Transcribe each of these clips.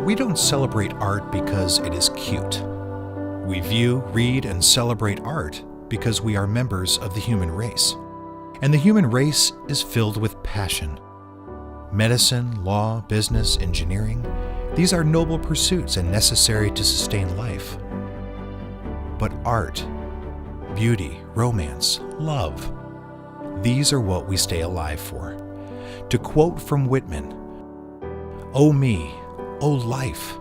We don't celebrate art because it is cute. We view, read, and celebrate art because we are members of the human race. And the human race is filled with passion. Medicine, law, business, engineering, these are noble pursuits and necessary to sustain life. But art, beauty, romance, love, these are what we stay alive for. To quote from Whitman, "O me, O life,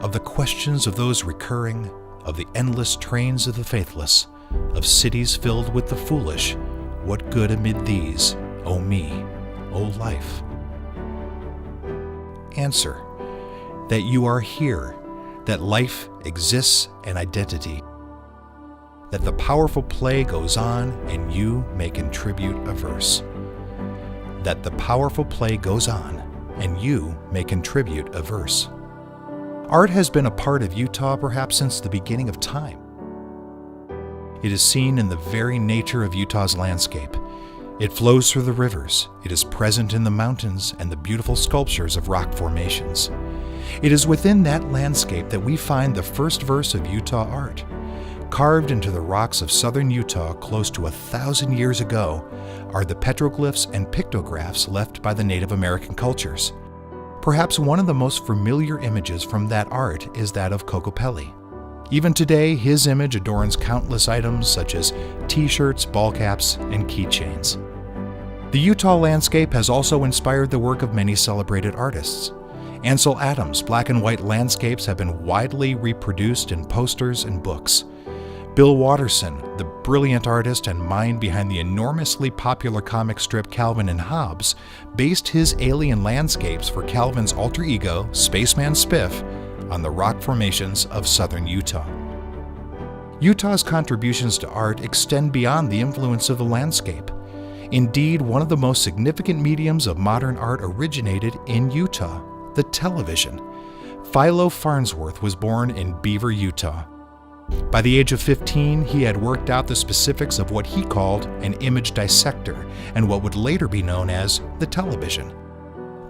of the questions of those recurring, of the endless trains of the faithless, of cities filled with the foolish, what good amid these, O me, O life?" Answer: that you are here, that life exists an identity, that the powerful play goes on and you may contribute a verse. That the powerful play goes on and you may contribute a verse. Art has been a part of Utah perhaps since the beginning of time. It is seen in the very nature of Utah's landscape. It flows through the rivers. It is present in the mountains and the beautiful sculptures of rock formations. It is within that landscape that we find the first verse of Utah art. Carved into the rocks of southern Utah close to 1,000 years ago are the petroglyphs and pictographs left by the Native American cultures. Perhaps one of the most familiar images from that art is that of Kokopelli. Even today, his image adorns countless items such as t-shirts, ball caps, and keychains. The Utah landscape has also inspired the work of many celebrated artists. Ansel Adams' black and white landscapes have been widely reproduced in posters and books. Bill Watterson, the brilliant artist and mind behind the enormously popular comic strip Calvin and Hobbes, based his alien landscapes for Calvin's alter ego, Spaceman Spiff, on the rock formations of southern Utah. Utah's contributions to art extend beyond the influence of the landscape. Indeed, one of the most significant mediums of modern art originated in Utah, the television. Philo Farnsworth was born in Beaver, Utah. By the age of 15, he had worked out the specifics of what he called an image dissector and what would later be known as the television.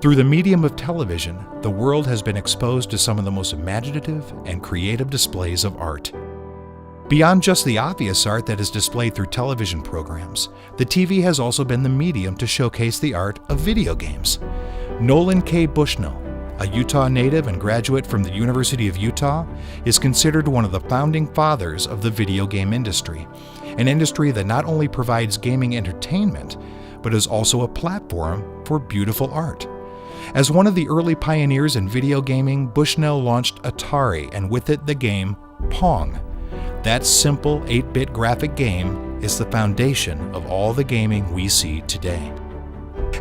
Through the medium of television, the world has been exposed to some of the most imaginative and creative displays of art. Beyond just the obvious art that is displayed through television programs, the TV has also been the medium to showcase the art of video games. Nolan K. Bushnell, a Utah native and graduate from the University of Utah, is considered one of the founding fathers of the video game industry, an industry that not only provides gaming entertainment, but is also a platform for beautiful art. As one of the early pioneers in video gaming, Bushnell launched Atari and with it the game Pong. That simple 8-bit graphic game is the foundation of all the gaming we see today.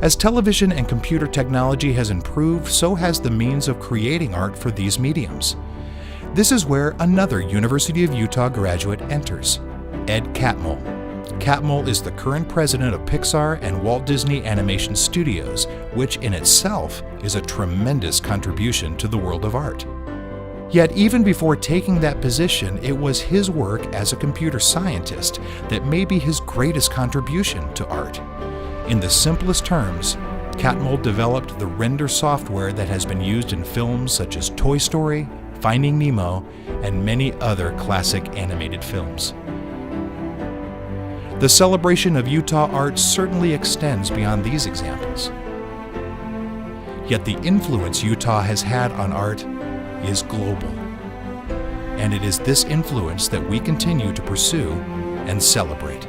As television and computer technology has improved, so has the means of creating art for these mediums. This is where another University of Utah graduate enters, Ed Catmull. Catmull is the current president of Pixar and Walt Disney Animation Studios, which in itself is a tremendous contribution to the world of art. Yet even before taking that position, it was his work as a computer scientist that may be his greatest contribution to art. In the simplest terms, Catmull developed the render software that has been used in films such as Toy Story, Finding Nemo, and many other classic animated films. The celebration of Utah art certainly extends beyond these examples. Yet the influence Utah has had on art is global. And it is this influence that we continue to pursue and celebrate.